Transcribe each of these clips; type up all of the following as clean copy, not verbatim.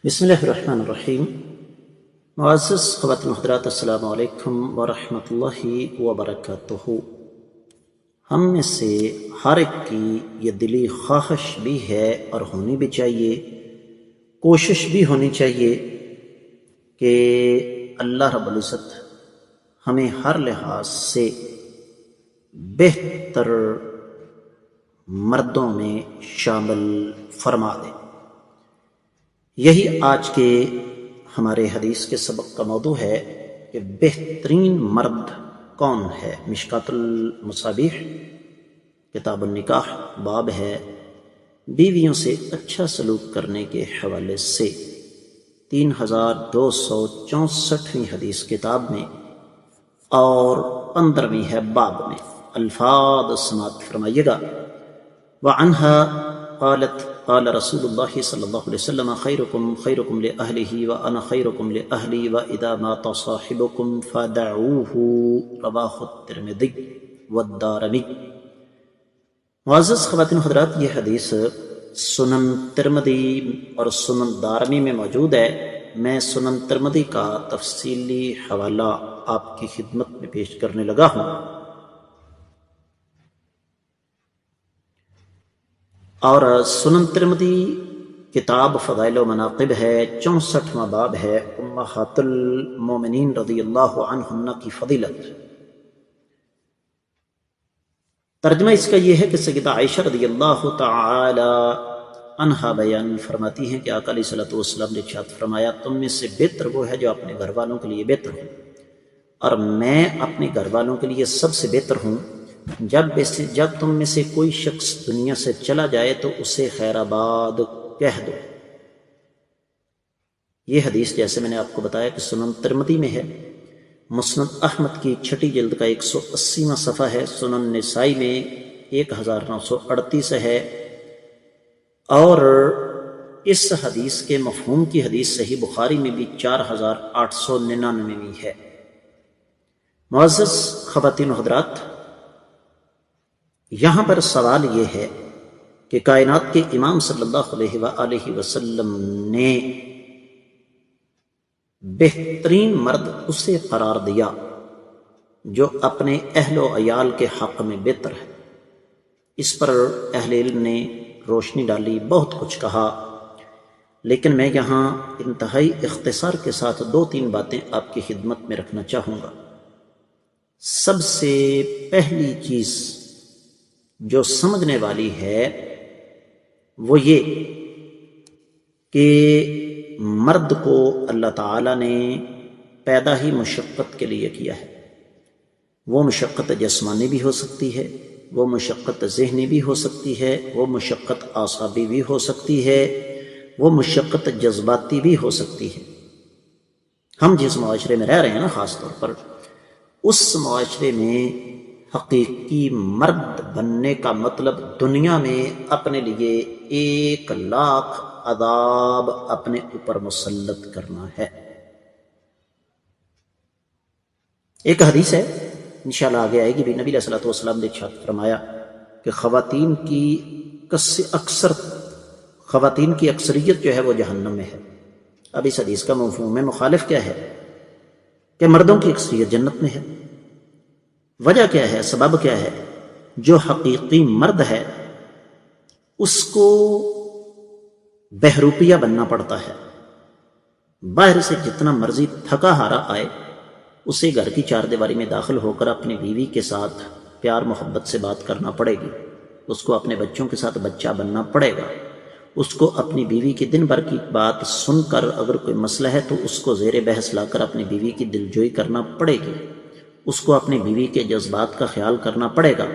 بسم اللہ الرحمن الرحیم۔ معزز خواتین و حضرات، السلام علیکم ورحمۃ اللہ وبرکاتہ۔ ہم میں سے ہر ایک کی یہ دلی خواہش بھی ہے اور ہونی بھی چاہیے، کوشش بھی ہونی چاہیے کہ اللہ رب العزت ہمیں ہر لحاظ سے بہتر مردوں میں شامل فرما دے۔ یہی آج کے ہمارے حدیث کے سبق کا موضوع ہے کہ بہترین مرد کون ہے۔ مشکات المصابیح کتاب النکاح باب ہے بیویوں سے اچھا سلوک کرنے کے حوالے سے 3264ویں حدیث کتاب میں اور 15ویں ہے باب میں۔ الفاظ سماعت فرمائیے گا۔ وعنها قالت قال رسول اللہ صلی اللہ علیہ وسلم خیرکم لأہلہ وانا خیرکم لأہلی واذا مات صاحبکم فدعوہ، رواہ الترمذی والدارمی۔ معزز خواتین حضرات، یہ حدیث سنن ترمذی اور سنن دارمی میں موجود ہے۔ میں سنن ترمذی کا تفصیلی حوالہ آپ کی خدمت میں پیش کرنے لگا ہوں، اور سنن ترمذی کتاب فضائل و مناقب ہے، 64واں باب ہے امہات المومنین رضی اللہ عنہن کی فضیلت۔ ترجمہ اس کا یہ ہے کہ سیدہ عائشہ رضی اللہ تعالی عنہا بیان فرماتی ہیں کہ آقا علیہ الصلوۃ والسلام نے ارشاد فرمایا، تم میں سے بہتر وہ ہے جو اپنے گھر والوں کے لیے بہتر ہوں، اور میں اپنے گھر والوں کے لیے سب سے بہتر ہوں۔ جب تم میں سے کوئی شخص دنیا سے چلا جائے تو اسے خیر آباد کہہ دو۔ یہ حدیث جیسے میں نے آپ کو بتایا کہ سنن ترمذی میں ہے، مسند احمد کی 6 جلد کا 180واں صفحہ ہے، سنن نسائی میں 1938 ہے، اور اس حدیث کے مفہوم کی حدیث صحیح بخاری میں بھی 4899 ہے۔ معزز خواتین و حضرات، یہاں پر سوال یہ ہے کہ کائنات کے امام صلی اللہ علیہ وآلہ وسلم نے بہترین مرد اسے قرار دیا جو اپنے اہل و عیال کے حق میں بہتر ہے۔ اس پر اہل علم نے روشنی ڈالی، بہت کچھ کہا، لیکن میں یہاں انتہائی اختصار کے ساتھ 2-3 باتیں آپ کی خدمت میں رکھنا چاہوں گا۔ سب سے پہلی چیز جو سمجھنے والی ہے وہ یہ کہ مرد کو اللہ تعالی نے پیدا ہی مشقت کے لیے کیا ہے۔ وہ مشقت جسمانی بھی ہو سکتی ہے، وہ مشقت ذہنی بھی ہو سکتی ہے، وہ مشقت اعصابی بھی ہو سکتی ہے، وہ مشقت جذباتی بھی ہو سکتی ہے۔ ہم جس معاشرے میں رہ رہے ہیں نا، خاص طور پر اس معاشرے میں حقیقی مرد بننے کا مطلب دنیا میں اپنے لیے 1,00,000 عذاب اپنے اوپر مسلط کرنا ہے۔ ایک حدیث ہے، انشاءاللہ آگے آئے گی بھی، نبی علیہ الصلوۃ والسلام نے ارشاد فرمایا کہ خواتین کی اکثریت جو ہے وہ جہنم میں ہے۔ اب اس حدیث کا مفہوم مخالف کیا ہے کہ مردوں کی اکثریت جنت میں ہے۔ وجہ کیا ہے، سبب کیا ہے؟ جو حقیقی مرد ہے اس کو بہروپیہ بننا پڑتا ہے۔ باہر سے جتنا مرضی تھکا ہارا آئے، اسے گھر کی 4 دیواری میں داخل ہو کر اپنی بیوی کے ساتھ پیار محبت سے بات کرنا پڑے گی، اس کو اپنے بچوں کے ساتھ بچہ بننا پڑے گا، اس کو اپنی بیوی کی دن بھر کی بات سن کر اگر کوئی مسئلہ ہے تو اس کو زیر بحث لا کر اپنی بیوی کی دلجوئی کرنا پڑے گی، اس کو اپنی بیوی کے جذبات کا خیال کرنا پڑے گا۔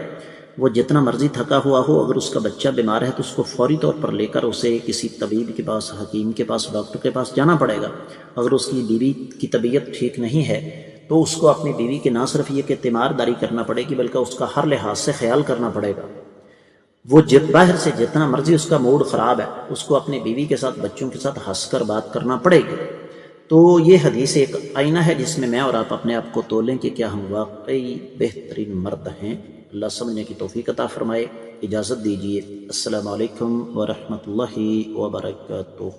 وہ جتنا مرضی تھکا ہوا ہو، اگر اس کا بچہ بیمار ہے تو اس کو فوری طور پر لے کر اسے کسی طبیب کے پاس، حکیم کے پاس، ڈاکٹر کے پاس جانا پڑے گا۔ اگر اس کی بیوی کی طبیعت ٹھیک نہیں ہے تو اس کو اپنی بیوی کے نہ صرف یہ کہ تیمارداری کرنا پڑے گی بلکہ اس کا ہر لحاظ سے خیال کرنا پڑے گا۔ وہ باہر سے جتنا مرضی اس کا موڈ خراب ہے، اس کو اپنی بیوی کے ساتھ، بچوں کے ساتھ ہنس کر بات کرنا پڑے گی۔ تو یہ حدیث ایک آئینہ ہے جس میں میں اور آپ اپنے آپ کو تولیں کہ کیا ہم واقعی بہترین مرد ہیں۔ اللہ سمجھنے کی توفیق عطا فرمائے۔ اجازت دیجیے، السلام علیکم ورحمۃ اللہ وبرکاتہ۔